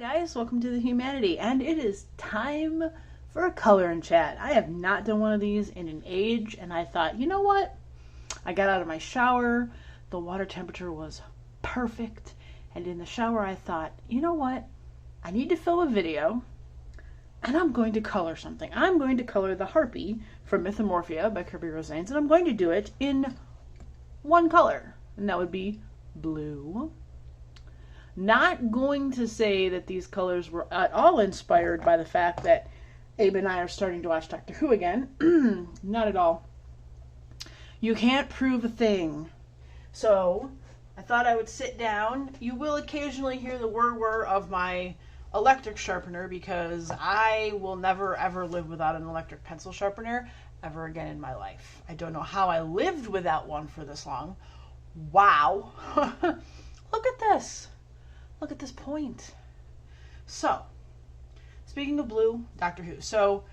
guys, welcome to the Humanity, and it is time for a color and chat. I have not done one of these in an age, and I thought, you know what? I got out of my shower, the water temperature was perfect, and in the shower I thought, you know what? I need to film a video, and I'm going to color something. I'm going to color the Harpy from Mythomorphia by Kirby Rosanes, and I'm going to do it in one color, and that would be blue. Not going to say that these colors were at all inspired by the fact that Abe and I are starting to watch Doctor Who again. Not at all. You can't prove a thing. So, I thought I would sit down. You will occasionally hear the whir-whir of my electric sharpener because I will never ever live without an electric pencil sharpener ever again in my life. I don't know how I lived without one for this long. Wow. Look at this. Look at this point. So, speaking of blue, Doctor Who. So,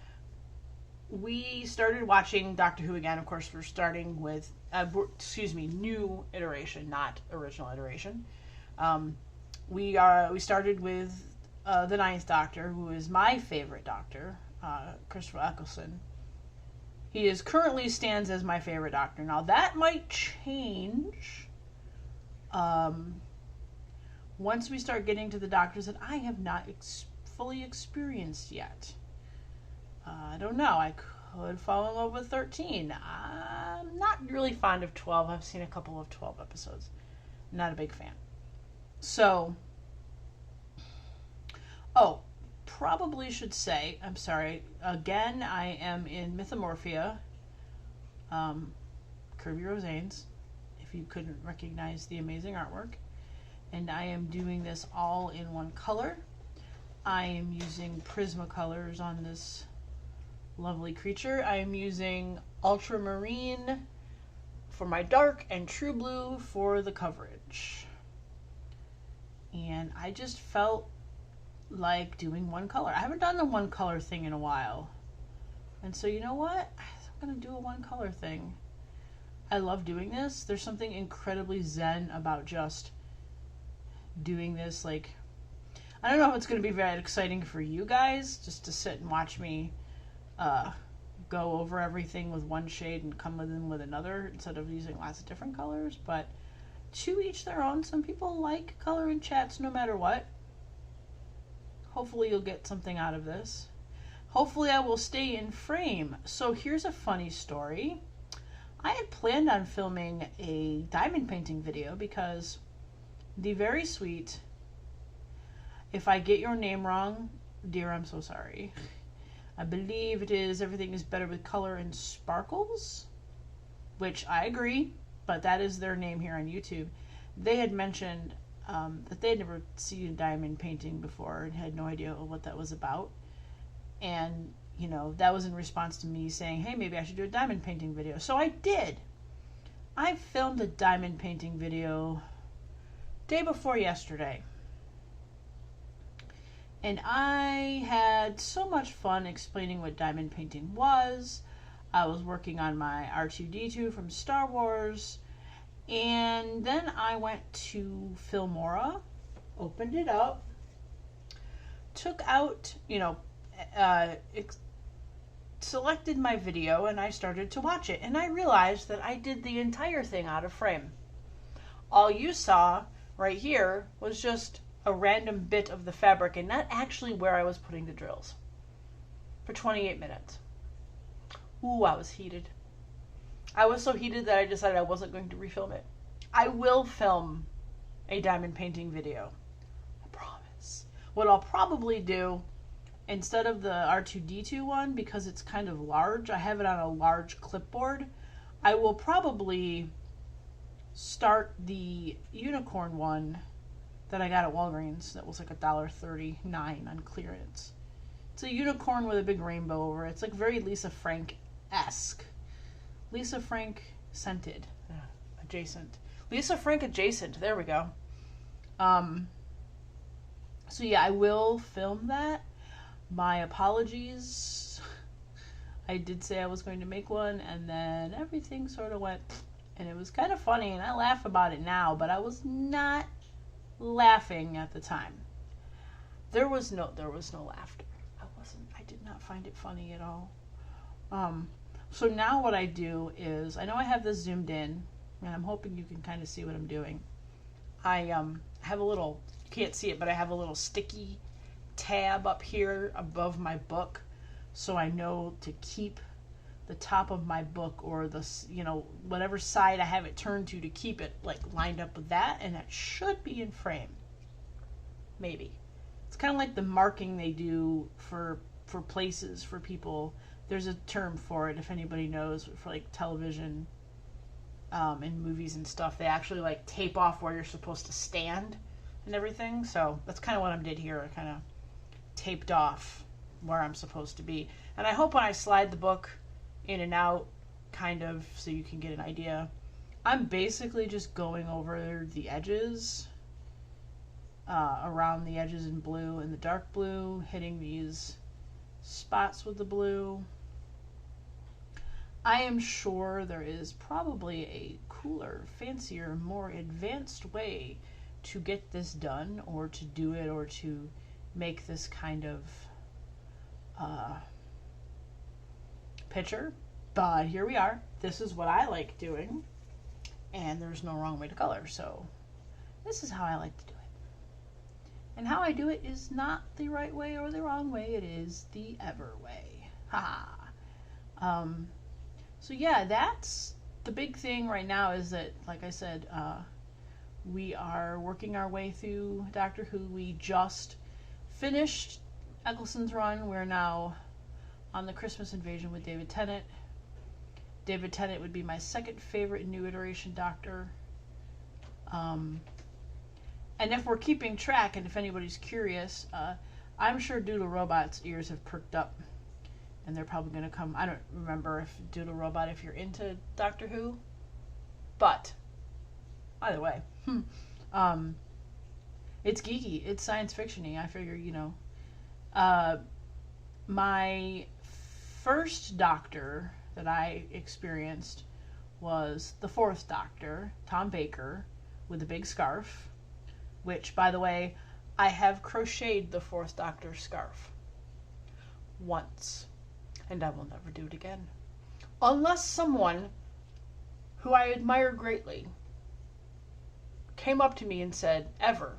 we started watching Doctor Who again. Of course, we're starting with, new iteration, not original iteration. We started with the Ninth Doctor, who is my favorite Doctor, Christopher Eccleston. He currently stands as my favorite Doctor. Now, that might change. Once we start getting to the Doctors that I have not fully experienced yet. I don't know. I could fall in love with 13. I'm not really fond of 12. I've seen a couple of 12 episodes. Not a big fan. So, probably should say, I'm sorry, again, I am in Mythomorphia, Kirby Rosanes, if you couldn't recognize the amazing artwork. And I am doing this all in one color. I am using Prismacolors on this lovely creature. I am using Ultramarine for my dark and True Blue for the coverage. And I just felt like doing one color. I haven't done the one color thing in a while. And so you know what? I'm going to do a one color thing. I love doing this. There's something incredibly zen about just doing this. Like, I don't know if it's going to be very exciting for you guys just to sit and watch me go over everything with one shade and come in with another instead of using lots of different colors, but to each their own. Some people like color and chats no matter what. Hopefully you'll get something out of this. Hopefully I will stay in frame. So here's a funny story. I had planned on filming a diamond painting video because the very sweet, if I get your name wrong, dear, I'm so sorry. I believe it is Everything is Better with Color and Sparkles, which I agree, but that is their name here on YouTube. They had mentioned that they had never seen a diamond painting before and had no idea what that was about. And, you know, that was in response to me saying, hey, maybe I should do a diamond painting video. So I did. I filmed a diamond painting video day before yesterday. And I had so much fun explaining what diamond painting was. I was working on my R2-D2 from Star Wars. And then I went to Filmora, opened it up, took out, selected my video, and I started to watch it. And I realized that I did the entire thing out of frame. All you saw right here was just a random bit of the fabric and not actually where I was putting the drills for 28 minutes. Ooh, I was heated. I was so heated that I decided I wasn't going to refilm it. I will film a diamond painting video. I promise. What I'll probably do, instead of the R2-D2 one, because it's kind of large, I have it on a large clipboard, I will probably start the unicorn one that I got at Walgreens that was like $1.39 on clearance. It's a unicorn with a big rainbow over it. It's like very Lisa Frank-esque. Lisa Frank scented. Adjacent. Lisa Frank adjacent. There we go. So yeah, I will film that. My apologies. I did say I was going to make one, and then everything sort of went, and it was kind of funny, and I laugh about it now, but I was not laughing at the time. There was no laughter. I did not find it funny at all. So now what I do is, I know I have this zoomed in, and I'm hoping you can kind of see what I'm doing. I have a little, you can't see it, but I have a little sticky tab up here above my book, so I know to keep the top of my book, or the, whatever side I have it turned to keep it like lined up with that, and that should be in frame. Maybe. It's kind of like the marking they do for places for people. There's a term for it, if anybody knows, for like television and movies and stuff. They actually like tape off where you're supposed to stand and everything. So that's kind of what I did here. I kind of taped off where I'm supposed to be. And I hope when I slide the book in and out, kind of, so you can get an idea, I'm basically just going over the edges, around the edges in blue and the dark blue, hitting these spots with the blue. I am sure there is probably a cooler, fancier, more advanced way to get this done, or to do it, or to make this kind of picture. But here we are. This is what I like doing, and there's no wrong way to color, so this is how I like to do it. And how I do it is not the right way or the wrong way, it is the ever way. Haha. So yeah, that's the big thing right now, is that, like I said, we are working our way through Doctor Who. We just finished Eccleston's run. We're now on the Christmas Invasion with David Tennant. David Tennant would be my second favorite new iteration Doctor. And if we're keeping track, and if anybody's curious, I'm sure Doodle Robot's ears have perked up, and they're probably going to come. I don't remember if Doodle Robot, if you're into Doctor Who, but either way, it's geeky, it's science fiction-y. I figure, my first Doctor that I experienced was the fourth Doctor, Tom Baker, with the big scarf, which, by the way, I have crocheted the fourth Doctor scarf once, and I will never do it again. Unless someone who I admire greatly came up to me and said, "Ever,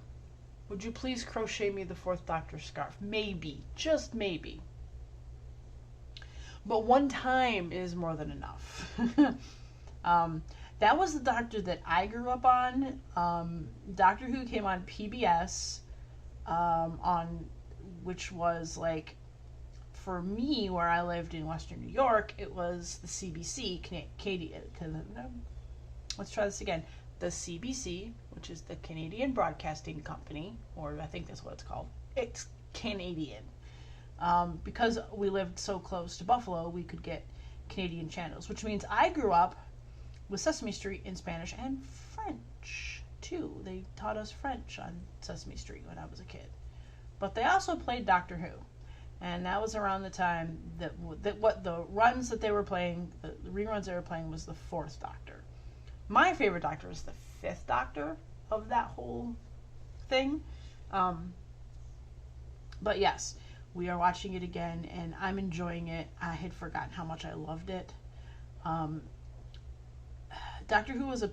would you please crochet me the fourth Doctor scarf?" Maybe, just maybe. But one time is more than enough. That was the Doctor that I grew up on. Doctor Who came on PBS, which was like, for me, where I lived in Western New York, it was the CBC, let's try this again. The CBC, which is the Canadian Broadcasting Company, or I think that's what it's called. It's Canadian. Because we lived so close to Buffalo, we could get Canadian channels, which means I grew up with Sesame Street in Spanish and French, too. They taught us French on Sesame Street when I was a kid. But they also played Doctor Who. And that was around the time that what the runs that they were playing, the reruns they were playing, was the fourth Doctor. My favorite Doctor is the fifth Doctor of that whole thing. But yes, we are watching it again, and I'm enjoying it. I had forgotten how much I loved it. Doctor Who was an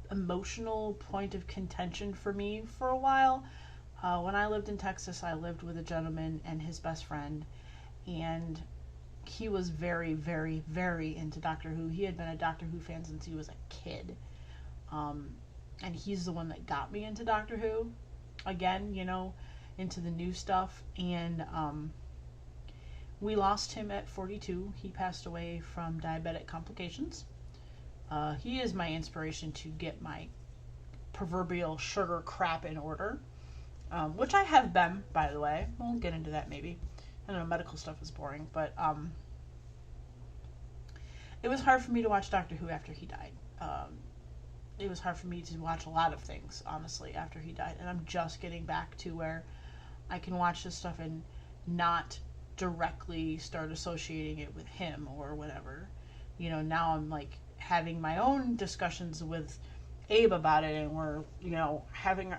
emotional point of contention for me for a while. When I lived in Texas, I lived with a gentleman and his best friend, and he was very, very, very into Doctor Who. He had been a Doctor Who fan since he was a kid. And he's the one that got me into Doctor Who. Again, into the new stuff. And we lost him at 42. He passed away from diabetic complications. He is my inspiration to get my proverbial sugar crap in order. Which I have been, by the way. We'll get into that maybe. I know medical stuff is boring, but it was hard for me to watch Doctor Who after he died. It was hard for me to watch a lot of things, honestly, after he died. And I'm just getting back to where I can watch this stuff and not directly start associating it with him or whatever. Now I'm like having my own discussions with Abe about it, and we're, having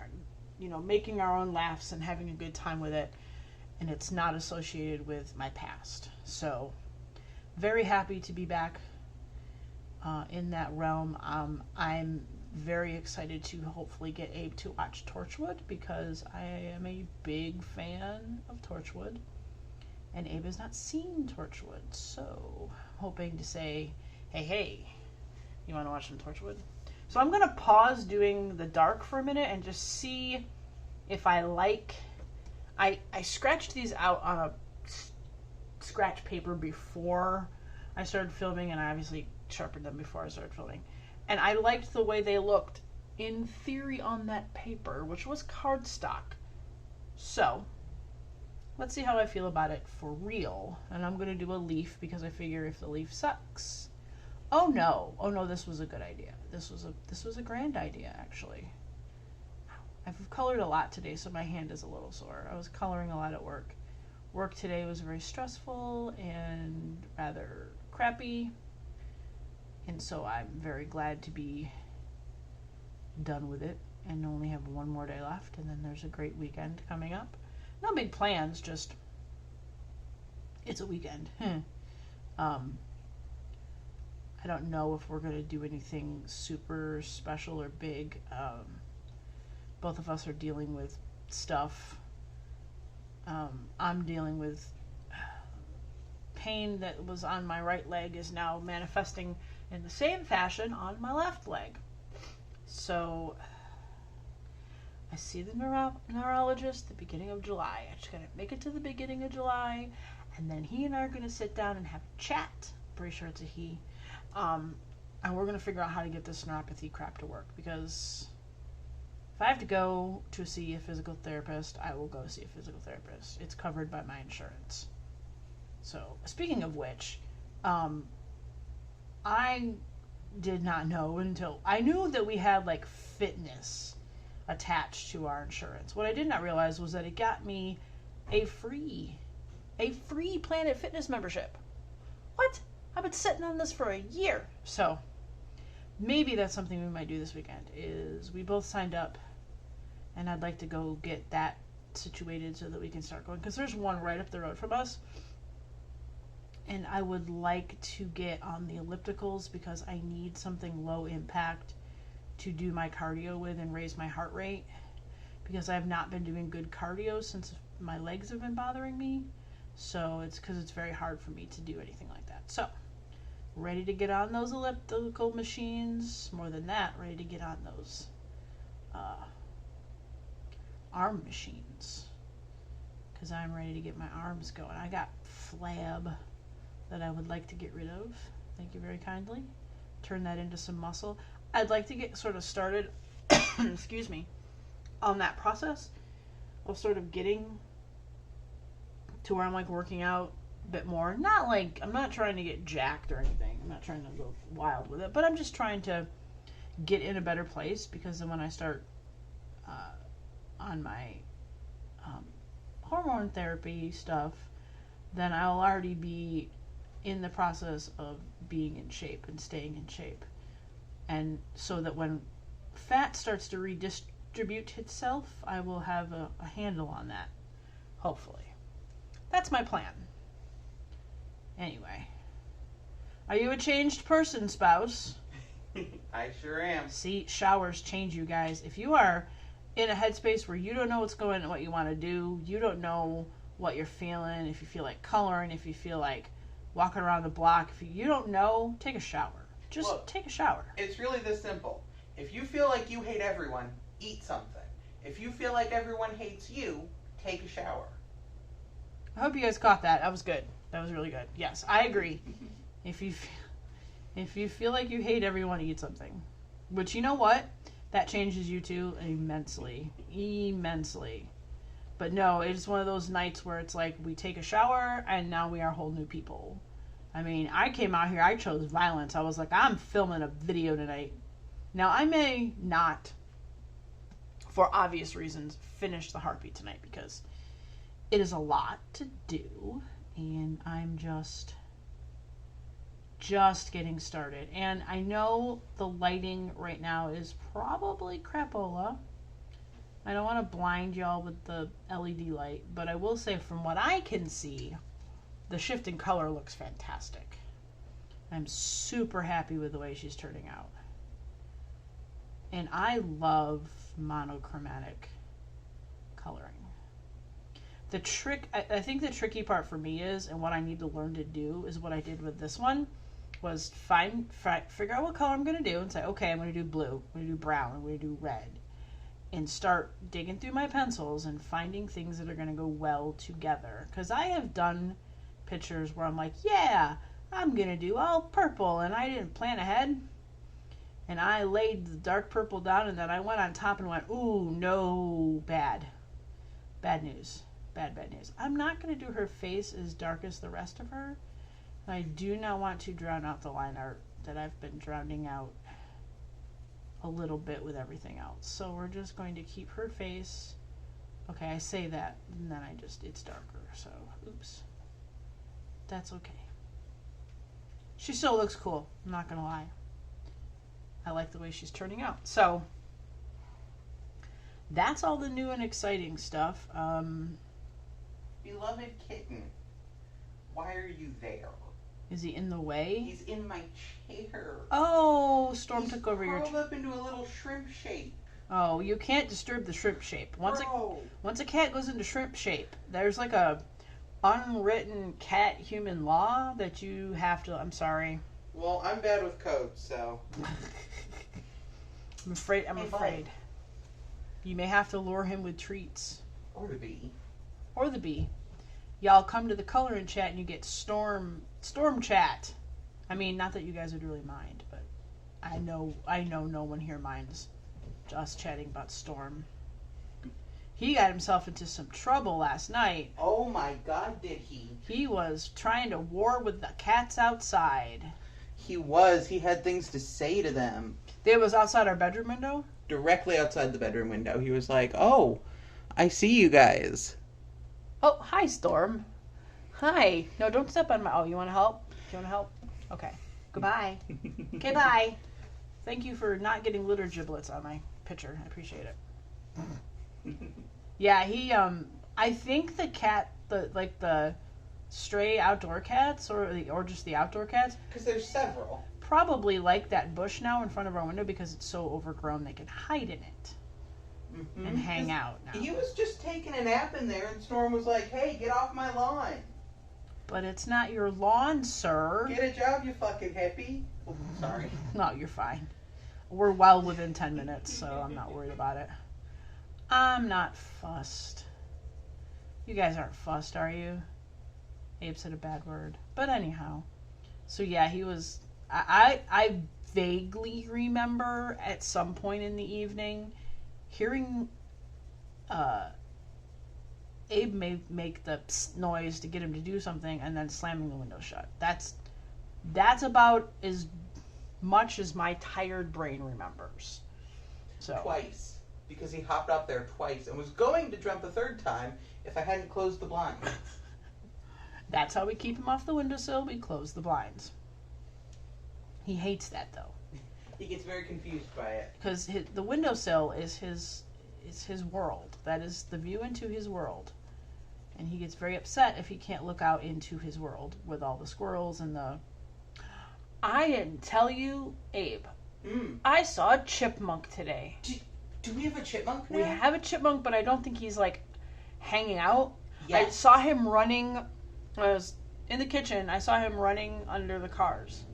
making our own laughs and having a good time with it, and it's not associated with my past. So very happy to be back in that realm. I'm very excited to hopefully get Abe to watch Torchwood, because I am a big fan of Torchwood, and Abe has not seen Torchwood, so I'm hoping to say, hey, you want to watch some Torchwood? So I'm going to pause doing the dark for a minute and just see if I like... I scratched these out on a scratch paper before I started filming, and I obviously sharpened them before I started filming. And I liked the way they looked in theory on that paper, which was cardstock. So let's see how I feel about it for real. And I'm going to do a leaf, because I figure if the leaf sucks... Oh no, this was a good idea. This was a grand idea, actually. I've colored a lot today, so my hand is a little sore. I was coloring a lot at work. Work today was very stressful and rather crappy, and so I'm very glad to be done with it and only have one more day left, and then there's a great weekend coming up. No big plans, just it's a weekend. I don't know if we're going to do anything super special or big. Both of us are dealing with stuff. I'm dealing with pain that was on my right leg is now manifesting in the same fashion on my left leg. So I see the neurologist the beginning of July. I just got to make it to the beginning of July, and then he and I are going to sit down and have a chat. Pretty sure it's a he. And we're going to figure out how to get this neuropathy crap to work, because if I have to go to see a physical therapist, I will go see a physical therapist. It's covered by my insurance. So, speaking of which, I did not know until... I knew that we had, like, fitness attached to our insurance. What I did not realize was that it got me a free Planet Fitness membership. What? I've been sitting on this for a year. So, maybe that's something we might do this weekend, is we both signed up, and I'd like to go get that situated so that we can start going, because there's one right up the road from us, and I would like to get on the ellipticals, because I need something low impact to do my cardio with and raise my heart rate, because I have not been doing good cardio since my legs have been bothering me. So it's because it's very hard for me to do anything like that. So ready to get on those elliptical machines. More than that, ready to get on those arm machines, because I'm ready to get my arms going. I got flab that I would like to get rid of. Thank you very kindly. Turn that into some muscle. I'd like to get sort of started excuse me, on that process of sort of getting to where I'm like working out a bit more. Not like, I'm not trying to get jacked or anything. I'm not trying to go wild with it, but I'm just trying to get in a better place, because then when I start on my hormone therapy stuff, then I'll already be in the process of being in shape and staying in shape. And so that when fat starts to redistribute itself, I will have a handle on that, hopefully. That's my plan. Anyway. Are you a changed person, spouse? I sure am. See, showers change you guys. If you are in a headspace where you don't know what's going on, what you want to do, you don't know what you're feeling, if you feel like coloring, if you feel like walking around the block, if you don't know, take a shower. Just take a shower. It's really this simple. If you feel like you hate everyone, eat something. If you feel like everyone hates you, take a shower. I hope you guys caught that. That was good. That was really good. Yes, I agree. If you feel like you hate everyone, eat something. Which, you know what? That changes you too immensely. Immensely. But no, it's one of those nights where it's like we take a shower and now we are whole new people. I mean, I came out here, I chose violence. I was like, I'm filming a video tonight. Now, I may not, for obvious reasons, finish the heartbeat tonight, because it is a lot to do, and I'm just getting started. And I know the lighting right now is probably crapola, I don't want to blind y'all with the LED light, but I will say from what I can see, the shift in color looks fantastic. I'm super happy with the way she's turning out. And I love monochromatic coloring. The trick, I think the tricky part for me is, and what I need to learn to do, is what I did with this one, was figure out what color I'm going to do and say, okay, I'm going to do blue, I'm going to do brown, I'm going to do red. And start digging through my pencils and finding things that are going to go well together. Because I have done pictures where I'm like, yeah, I'm going to do all purple, and I didn't plan ahead. And I laid the dark purple down, and then I went on top and went, ooh, no, bad. Bad news. Bad news. I'm not going to do her face as dark as the rest of her. I do not want to drown out the line art that I've been drowning out a little bit with everything else. So we're just going to keep her face. Okay, I say that, and then it's darker, so oops. That's okay. She still looks cool, I'm not gonna lie. I like the way she's turning out. So that's all the new and exciting stuff. Beloved kitten, why are you there? Is he in the way? He's in my chair. Oh, Storm took over your... He's curled up into a little shrimp shape. Oh, you can't disturb the shrimp shape. Once a cat goes into shrimp shape, there's like a unwritten cat-human law that you have to... I'm sorry. Well, I'm bad with code, so... I'm afraid. You may have to lure him with treats. Or the bee. Or the bee. Y'all come to the coloring chat and you get storm chat. I mean, not that you guys would really mind, but I know no one here minds us chatting about Storm. He got himself into some trouble last night. Oh my God, did he? He was trying to war with the cats outside. He was. He had things to say to them. It was outside our bedroom window? Directly outside the bedroom window. He was like, oh, I see you guys. Oh, hi, Storm. Hi. No, don't step on my... Oh, you want to help? Do you want to help? Okay. Goodbye. Okay, bye. Thank you for not getting litter giblets on my picture. I appreciate it. Yeah, he, I think the cat, the stray outdoor cats, or just the outdoor cats. Because there's several. Probably like that bush now in front of our window because it's so overgrown they can hide in it. Mm-hmm. And hang out now. He was just taking a nap in there and Storm was like, hey, get off my lawn. But it's not your lawn, sir. Get a job, you fucking hippie. Oh, sorry. No, you're fine. We're well within 10 minutes, so I'm not worried about it. I'm not fussed. You guys aren't fussed, are you? Abe said a bad word. But anyhow. So yeah, he was... I vaguely remember at some point in the evening hearing Abe may make the psst noise to get him to do something and then slamming the window shut. That's about as much as my tired brain remembers. So twice. Because he hopped up there twice and was going to jump a third time if I hadn't closed the blinds. That's how we keep him off the windowsill. We close the blinds. He hates that though. He gets very confused by it. Because the windowsill is his world. That is the view into his world. And he gets very upset if he can't look out into his world with all the squirrels and the... I didn't tell you, Abe. I saw a chipmunk today. Do we have a chipmunk now? We have a chipmunk, but I don't think he's like hanging out. Yes. I saw him running. I was in the kitchen. I saw him running under the cars.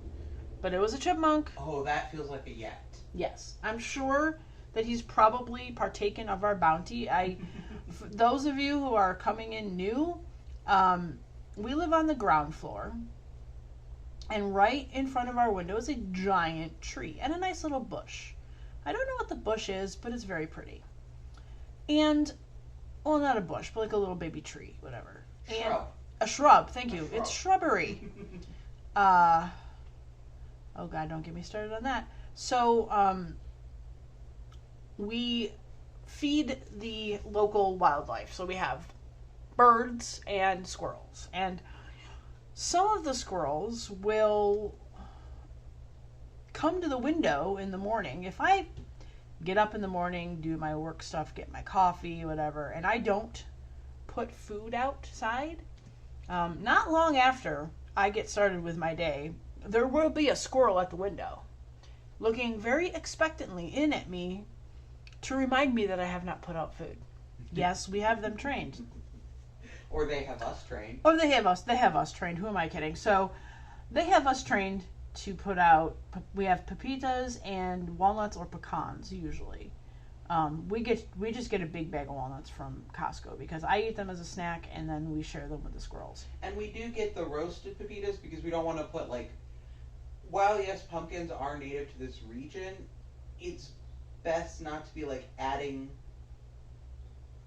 But it was a chipmunk. Oh, that feels like a yet. Yes. I'm sure that he's probably partaken of our bounty. For those of you who are coming in new, we live on the ground floor. And right in front of our window is a giant tree and a nice little bush. I don't know what the bush is, but it's very pretty. And, well, not a bush, but like a little baby tree, whatever. Shrub. And a shrub, thank you. It's shrubbery. Oh God, don't get me started on that. So, we feed the local wildlife. So we have birds and squirrels. And some of the squirrels will come to the window in the morning. If I get up in the morning, do my work stuff, get my coffee, whatever, and I don't put food outside. Not long after I get started with my day, there will be a squirrel at the window looking very expectantly in at me to remind me that I have not put out food. Yes, we have them trained. Or they have us trained. Or they have us trained. Who am I kidding? So they have us trained to put out, we have pepitas and walnuts or pecans usually. We just get a big bag of walnuts from Costco because I eat them as a snack and then we share them with the squirrels. And we do get the roasted pepitas because we don't want to put while yes, pumpkins are native to this region, it's best not to be adding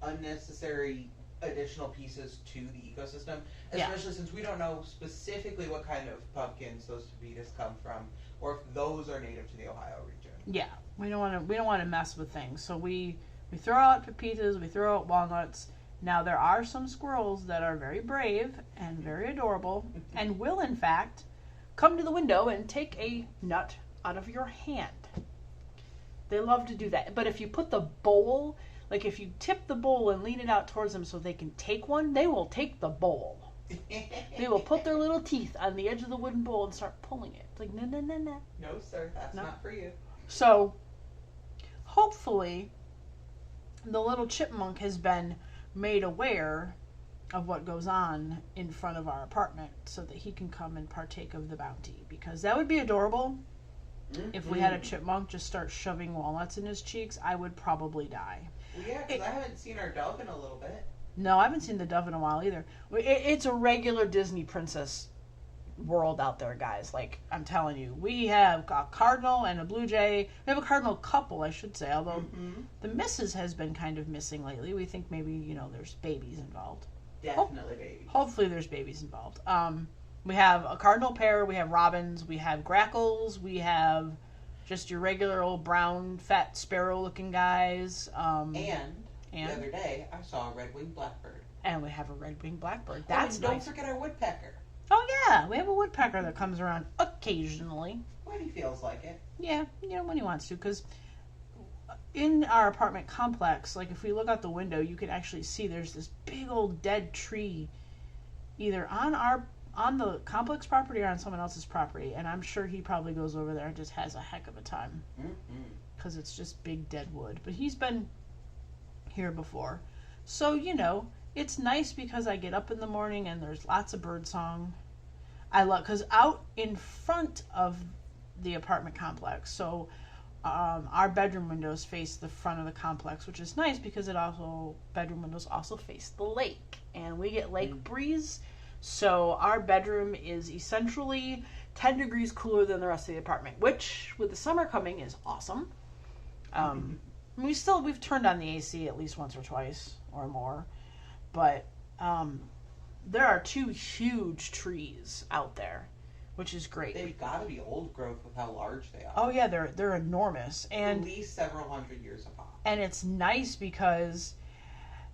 unnecessary additional pieces to the ecosystem, especially since we don't know specifically what kind of pumpkins those pepitas come from, or if those are native to the Ohio region. Yeah, we don't want to mess with things. So we throw out pepitas, we throw out walnuts. Now there are some squirrels that are very brave and very adorable, and will in fact come to the window and take a nut out of your hand. They love to do that. But if you put the bowl, if you tip the bowl and lean it out towards them so they can take one, they will take the bowl. They will put their little teeth on the edge of the wooden bowl and start pulling it. It's no. No, sir, that's not for you. So, hopefully, the little chipmunk has been made aware of what goes on in front of our apartment so that he can come and partake of the bounty. Because that would be adorable. If we had a chipmunk just start shoving walnuts in his cheeks, I would probably die. Well, yeah, because I haven't seen our dove in a little bit. No, I haven't seen the dove in a while either. It's a regular Disney princess world out there, guys. I'm telling you. We have a cardinal and a blue jay. We have a cardinal couple, I should say, although the missus has been kind of missing lately. We think maybe, there's babies involved. Definitely babies. Hopefully there's babies involved. We have a cardinal pair, we have robins, we have grackles, we have just your regular old brown, fat, sparrow-looking guys. And the other day, I saw a red-winged blackbird. And we have a red-winged blackbird. That's don't nice. forget our woodpecker. Oh, yeah. We have a woodpecker that comes around occasionally. When he feels like it. Yeah, when he wants to. Because in our apartment complex, if we look out the window, you can actually see there's this big old dead tree either on the complex property or on someone else's property, and I'm sure he probably goes over there and just has a heck of a time because it's just big dead wood. But he's been here before, so it's nice because I get up in the morning and there's lots of bird song. I love because out in front of the apartment complex, so our bedroom windows face the front of the complex, which is nice because bedroom windows also face the lake, and we get lake breeze. So our bedroom is essentially 10 degrees cooler than the rest of the apartment, which with the summer coming is awesome. We've turned on the AC at least once or twice or more, but there are 2 huge trees out there, which is great. They've got to be old growth with how large they are. Oh yeah, they're enormous, and at least several hundred years apart. And it's nice because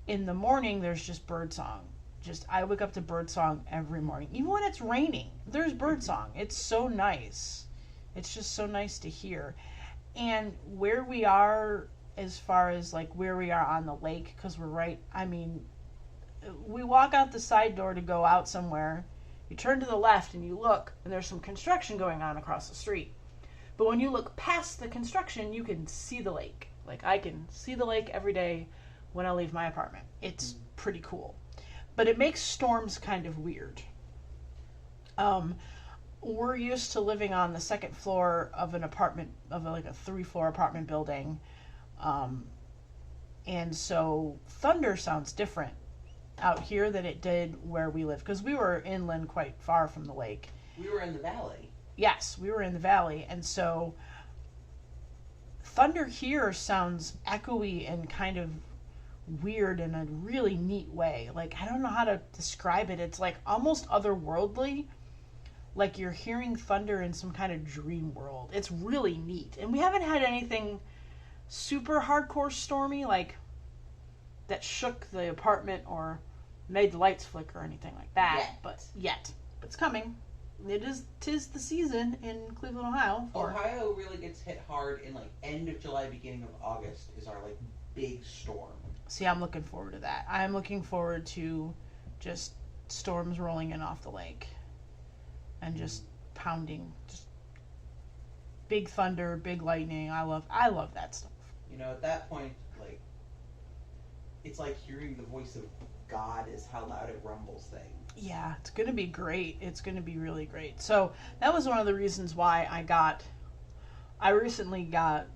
in the morning there's just bird song. I wake up to bird song every morning. Even when it's raining, there's bird song. It's so nice. It's just so nice to hear. And where we are, as far as where we are on the lake, because we walk out the side door to go out somewhere. You turn to the left and you look, and there's some construction going on across the street. But when you look past the construction, you can see the lake. I can see the lake every day when I leave my apartment. It's pretty cool. But it makes storms kind of weird. We're used to living on the second floor of an apartment, of a 3-floor apartment building. And so thunder sounds different out here than it did where we live. Because we were inland quite far from the lake. We were in the valley. Yes, we were in the valley. And so thunder here sounds echoey and kind of weird in a really neat way. I don't know how to describe it. It's almost otherworldly. You're hearing thunder in some kind of dream world. It's really neat. And we haven't had anything super hardcore stormy that shook the apartment or made the lights flicker or anything like that. But it's coming. 'Tis the season in Cleveland, Ohio. Ohio really gets hit hard in like end of July, beginning of August is our like big storm. See, I'm looking forward to that. I'm looking forward to just storms rolling in off the lake and just pounding, just big thunder, big lightning. I love that stuff. You know, at that point, like, it's like hearing the voice of God is how loud it rumbles things. Yeah, it's going to be great. It's going to be really great. So that was one of the reasons why I recently got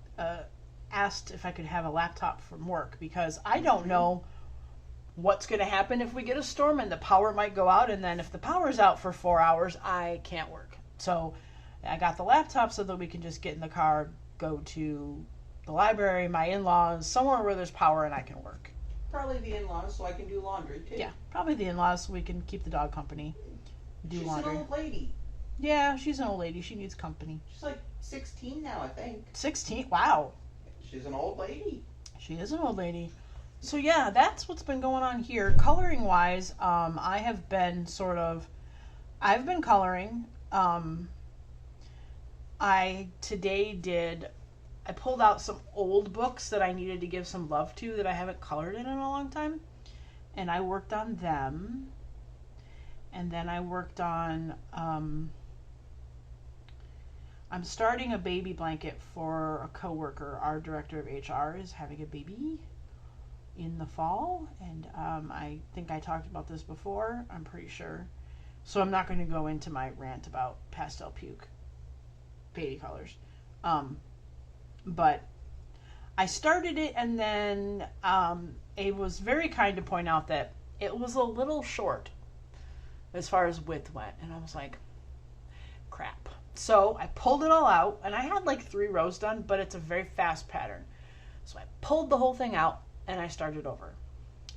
asked if I could have a laptop from work, because I don't know what's going to happen if we get a storm and the power might go out, and then if the power's out for 4 hours, I can't work. So I got the laptop so that we can just get in the car, go to the library, my in-laws, somewhere where there's power and I can work. Probably the in-laws, so I can do laundry too. Yeah, probably the in-laws so we can keep the dog company. She's an old lady. Yeah, she's an old lady. She needs company. She's like 16 now, I think. 16? Wow. She's an old lady. She is an old lady. So yeah, that's what's been going on here. Coloring wise, I've been coloring. I pulled out some old books that I needed to give some love to that I haven't colored in a long time. And I worked on them. And then I worked on, I'm starting a baby blanket for a coworker. Our director of HR is having a baby in the fall. And I think I talked about this before. I'm pretty sure. So I'm not going to go into my rant about pastel puke baby colors. But I started it, and then it was very kind to point out that it was a little short as far as width went. And I was like, crap. So I pulled it all out, and I had like 3 rows done, but it's a very fast pattern. So I pulled the whole thing out, and I started over.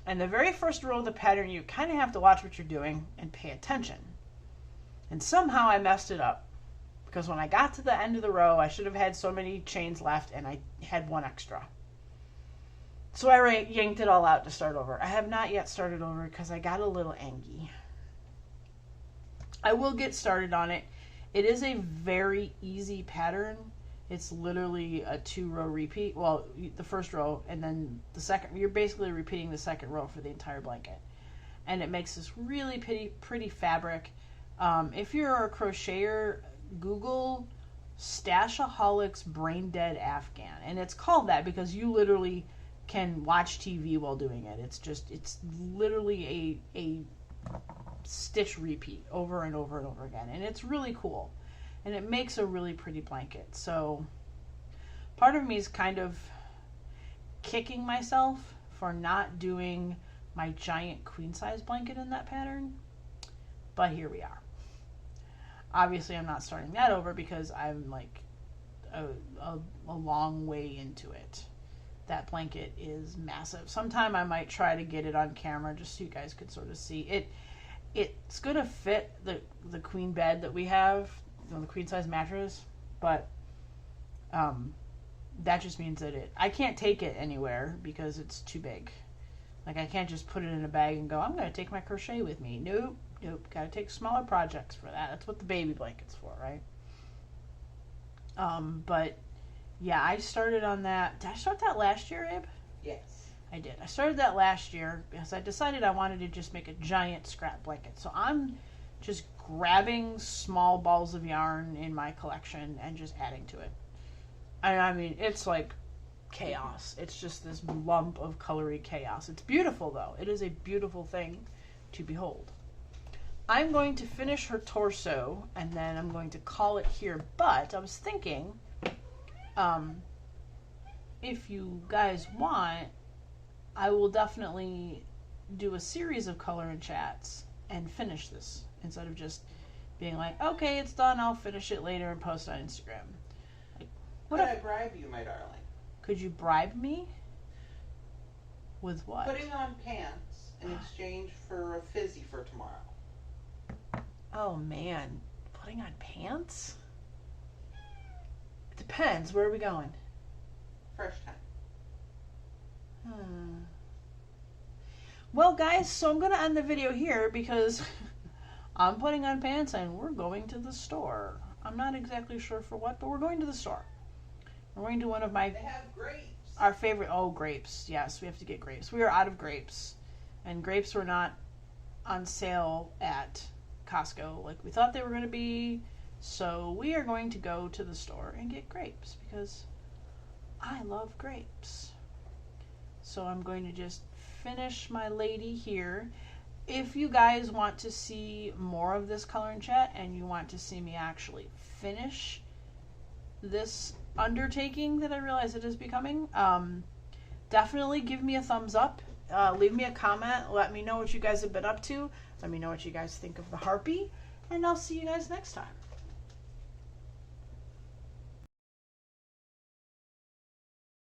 And the very first row of the pattern, you kind of have to watch what you're doing and pay attention. And somehow I messed it up. Because when I got to the end of the row, I should have had so many chains left, and I had 1 extra. So I yanked it all out to start over. I have not yet started over because I got a little angry. I will get started on it. It is a very easy pattern. It's literally a 2-row repeat. Well, the first row, and then the second. You're basically repeating the second row for the entire blanket. And it makes this really pretty fabric. If you're a crocheter, Google Stashaholics Brain Dead Afghan, and it's called that because you literally can watch TV while doing it. It's literally a stitch repeat over and over and over again, and it's really cool, and it makes a really pretty blanket. So part of me is kind of kicking myself for not doing my giant queen size blanket in that pattern, but here we are. Obviously, I'm not starting that over because I'm like a long way into it. That blanket is massive. Sometime I might try to get it on camera just so you guys could sort of see it. It's gonna fit the queen bed that we have, the queen size mattress, but that just means that I can't take it anywhere because it's too big. Like, I can't just put it in a bag and go, I'm gonna take my crochet with me. Nope. Gotta take smaller projects for that. That's what the baby blanket's for, right? But yeah, I started on that. Did I start that last year, Abe? Yes. I did. I started that last year because I decided I wanted to just make a giant scrap blanket. So I'm just grabbing small balls of yarn in my collection and just adding to it. I mean, it's like chaos. It's just this lump of colory chaos. It's beautiful, though. It is a beautiful thing to behold. I'm going to finish her torso, and then I'm going to call it here. But I was thinking, if you guys want, I will definitely do a series of color and chats and finish this instead of just being like, okay, it's done, I'll finish it later and post on Instagram. Like, Could I bribe you, my darling? Could you bribe me? With what? Putting on pants in exchange for a fizzy for tomorrow. Oh man, putting on pants? It depends. Where are we going? Fresh time. Well, guys, so I'm going to end the video here because I'm putting on pants and we're going to the store. I'm not exactly sure for what, but we're going to the store. We're going to one of my... They have grapes. Our favorite... Oh, grapes. Yes, we have to get grapes. We are out of grapes. And grapes were not on sale at Costco like we thought they were going to be. So we are going to go to the store and get grapes because I love grapes. So I'm going to just finish my lady here. If you guys want to see more of this color and chat and you want to see me actually finish this undertaking that I realize it is becoming, definitely give me a thumbs up. Leave me a comment. Let me know what you guys have been up to. Let me know what you guys think of the Harpy. And I'll see you guys next time.